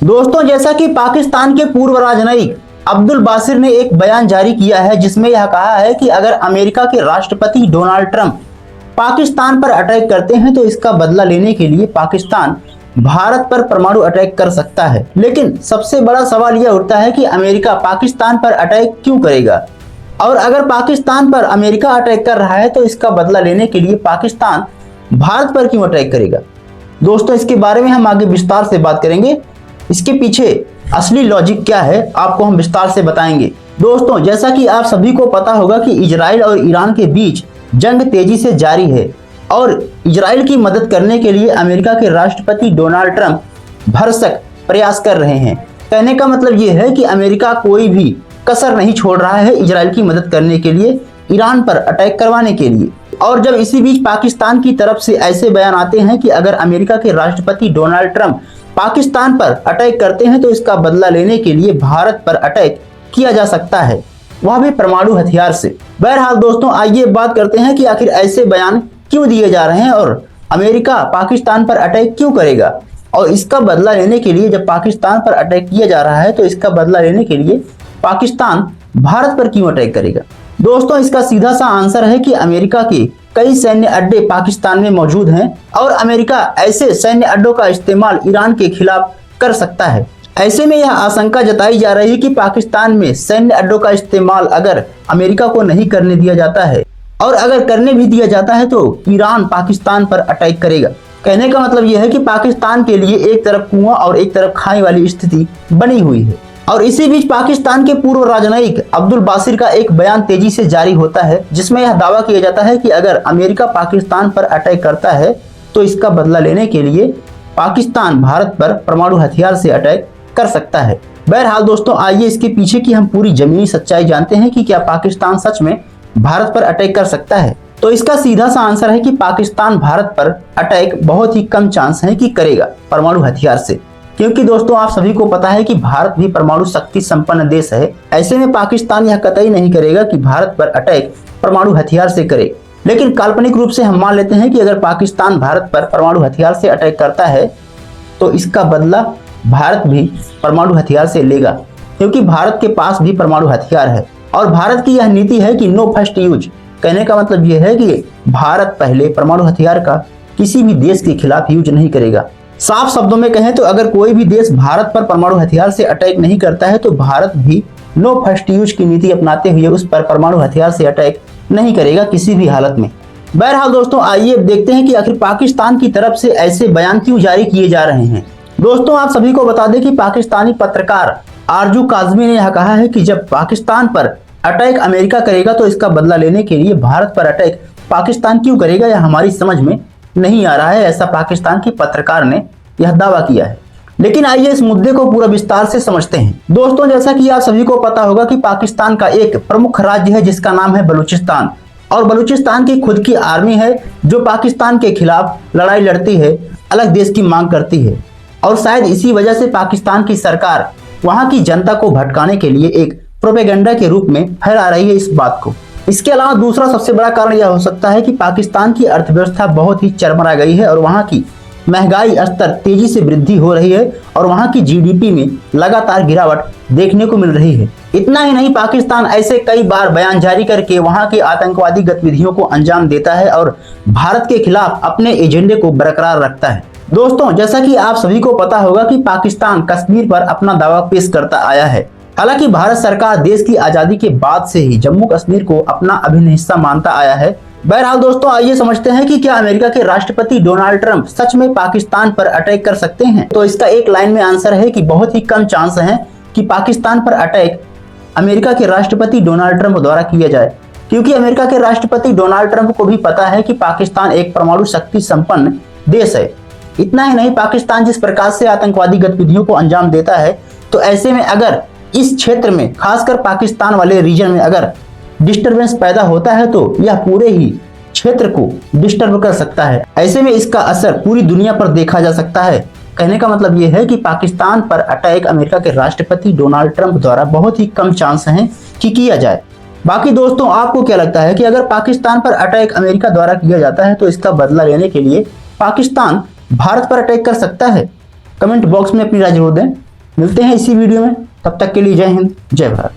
दोस्तों, जैसा कि पाकिस्तान के पूर्व राजनयिक अब्दुल बासिर ने एक बयान जारी किया है जिसमें यह कहा है कि अगर अमेरिका के राष्ट्रपति डोनाल्ड ट्रंप पाकिस्तान पर अटैक करते हैं तो इसका बदला लेने के लिए पाकिस्तान भारत पर परमाणु अटैक कर सकता है। लेकिन सबसे बड़ा सवाल यह उठता है कि अमेरिका पाकिस्तान पर अटैक क्यों करेगा, और अगर पाकिस्तान पर अमेरिका अटैक कर रहा है तो इसका बदला लेने के लिए पाकिस्तान भारत पर क्यों अटैक करेगा। दोस्तों, इसके बारे में हम आगे विस्तार से बात करेंगे। इसके पीछे असली लॉजिक क्या है आपको हम विस्तार से बताएंगे। दोस्तों, जैसा कि आप सभी को पता होगा कि इजराइल और ईरान के बीच जंग तेजी से जारी है और इजराइल की मदद करने के लिए अमेरिका के राष्ट्रपति डोनाल्ड ट्रंप भरसक प्रयास कर रहे हैं। कहने का मतलब ये है कि अमेरिका कोई भी कसर नहीं छोड़ रहा है इजराइल की मदद करने के लिए, ईरान पर अटैक करवाने के लिए। और जब इसी बीच पाकिस्तान की तरफ से ऐसे बयान आते हैं कि अगर अमेरिका के राष्ट्रपति डोनाल्ड ट्रंप पाकिस्तान पर अटैक करते हैं तो इसका बदला लेने के लिए भारत पर अटैक किया जा सकता है, वह भी परमाणु हथियार से। बहरहाल दोस्तों, आइए बात करते हैं कि आखिर ऐसे बयान क्यों दिए जा रहे हैं और अमेरिका पाकिस्तान पर अटैक क्यों करेगा, और इसका बदला लेने के लिए जब पाकिस्तान पर अटैक किया जा रहा है तो इसका बदला लेने के लिए पाकिस्तान भारत पर क्यों अटैक करेगा। दोस्तों, इसका सीधा सा आंसर है कि अमेरिका के कई सैन्य अड्डे पाकिस्तान में मौजूद हैं और अमेरिका ऐसे सैन्य अड्डों का इस्तेमाल ईरान के खिलाफ कर सकता है। ऐसे में यह आशंका जताई जा रही है कि पाकिस्तान में सैन्य अड्डों का इस्तेमाल अगर अमेरिका को नहीं करने दिया जाता है और अगर करने भी दिया जाता है तो ईरान पाकिस्तान पर अटैक करेगा। कहने का मतलब यह है कि पाकिस्तान के लिए एक तरफ कुआं और एक तरफ खाई वाली स्थिति बनी हुई है। और इसी बीच पाकिस्तान के पूर्व राजनयिक अब्दुल बासिर का एक बयान तेजी से जारी होता है जिसमें यह दावा किया जाता है कि अगर अमेरिका पाकिस्तान पर अटैक करता है तो इसका बदला लेने के लिए पाकिस्तान भारत पर परमाणु हथियार से अटैक कर सकता है। बहरहाल दोस्तों, आइए इसके पीछे की हम पूरी जमीनी सच्चाई जानते हैं कि क्या पाकिस्तान सच में भारत पर अटैक कर सकता है। तो इसका सीधा सा आंसर है कि पाकिस्तान भारत पर अटैक बहुत ही कम चांस है कि करेगा परमाणु हथियार से, क्योंकि दोस्तों आप सभी को पता है कि भारत भी परमाणु शक्ति संपन्न देश है। ऐसे में पाकिस्तान यह कतई नहीं करेगा कि भारत पर अटैक परमाणु हथियार से करे। लेकिन काल्पनिक रूप से हम मान लेते हैं कि अगर पाकिस्तान भारत पर परमाणु हथियार से अटैक करता है तो इसका बदला भारत भी परमाणु हथियार से लेगा, क्योंकि भारत के पास भी परमाणु हथियार है और भारत की यह नीति है कि नो फर्स्ट यूज। कहने का मतलब यह है कि भारत पहले परमाणु हथियार का किसी भी देश के खिलाफ यूज नहीं करेगा। साफ शब्दों में कहें तो अगर कोई भी देश भारत पर परमाणु हथियार से अटैक नहीं करता है तो भारत भी नो फर्स्ट यूज की नीति अपनाते हुए उस पर परमाणु हथियार से अटैक नहीं करेगा किसी भी हालत में। बहरहाल दोस्तों, आइए देखते हैं कि आखिर पाकिस्तान की तरफ से ऐसे बयान क्यों जारी किए जा रहे हैं। दोस्तों, आप सभी को बता दें कि पाकिस्तानी पत्रकार आरजू काजमी ने यह कहा है कि जब पाकिस्तान पर अटैक अमेरिका करेगा तो इसका बदला लेने के लिए भारत पर अटैक पाकिस्तान क्यों करेगा, यह हमारी समझ में नहीं आ रहा है। ऐसा पाकिस्तान की पत्रकार ने यह दावा किया है। लेकिन आइए इस मुद्दे को पूरा विस्तार से समझते हैं। दोस्तों, जैसा कि आप सभी को पता होगा कि पाकिस्तान का एक प्रमुख राज्य है जिसका नाम है बलूचिस्तान, और बलूचिस्तान की खुद की आर्मी है जो पाकिस्तान के खिलाफ लड़ाई लड़ती है, अलग देश की मांग करती है। और शायद इसी वजह से पाकिस्तान की सरकार वहां की जनता को भटकाने के लिए एक प्रोपेगेंडा के रूप में फैला रही है इस बात को। इसके अलावा दूसरा सबसे बड़ा कारण यह हो सकता है कि पाकिस्तान की अर्थव्यवस्था बहुत ही चरमरा गई है और वहां की महंगाई स्तर तेजी से वृद्धि हो रही है और वहां की जीडीपी में लगातार गिरावट देखने को मिल रही है। इतना ही नहीं, पाकिस्तान ऐसे कई बार बयान जारी करके वहां की आतंकवादी गतिविधियों को अंजाम देता है और भारत के खिलाफ अपने एजेंडे को बरकरार रखता है। दोस्तों, जैसा कि आप सभी को पता होगा कि पाकिस्तान कश्मीर पर अपना दावा पेश करता आया है। हालांकि भारत सरकार देश की आजादी के बाद से ही जम्मू कश्मीर को अपना अभिन्न हिस्सा मानता आया है। बहरहाल दोस्तों, आइए समझते हैं कि क्या अमेरिका के राष्ट्रपति डोनाल्ड ट्रंप सच में पाकिस्तान पर अटैक कर सकते हैं। तो इसका एक लाइन में आंसर है कि बहुत ही कम चांस है कि पाकिस्तान पर अटैक अमेरिका के राष्ट्रपति डोनाल्ड ट्रंप द्वारा किया जाए, क्योंकि अमेरिका के राष्ट्रपति डोनाल्ड ट्रंप को भी पता है कि पाकिस्तान एक परमाणु शक्ति संपन्न देश है। इतना ही नहीं, पाकिस्तान जिस प्रकार से आतंकवादी गतिविधियों को अंजाम देता है, तो ऐसे में अगर इस क्षेत्र में खासकर पाकिस्तान वाले रीजन में अगर डिस्टरबेंस पैदा होता है तो यह पूरे ही क्षेत्र को डिस्टर्ब कर सकता है। ऐसे में इसका असर पूरी दुनिया पर देखा जा सकता है। कहने का मतलब यह है कि पाकिस्तान पर अटैक अमेरिका के राष्ट्रपति डोनाल्ड ट्रंप द्वारा बहुत ही कम चांस है कि किया जाए। बाकी दोस्तों, आपको क्या लगता है कि अगर पाकिस्तान पर अटैक अमेरिका द्वारा किया जाता है तो इसका बदला लेने के लिए पाकिस्तान भारत पर अटैक कर सकता है? कमेंट बॉक्स में अपनी राय जरूर दें। मिलते हैं इसी वीडियो में, तब तक के लिए जय हिंद जय भारत।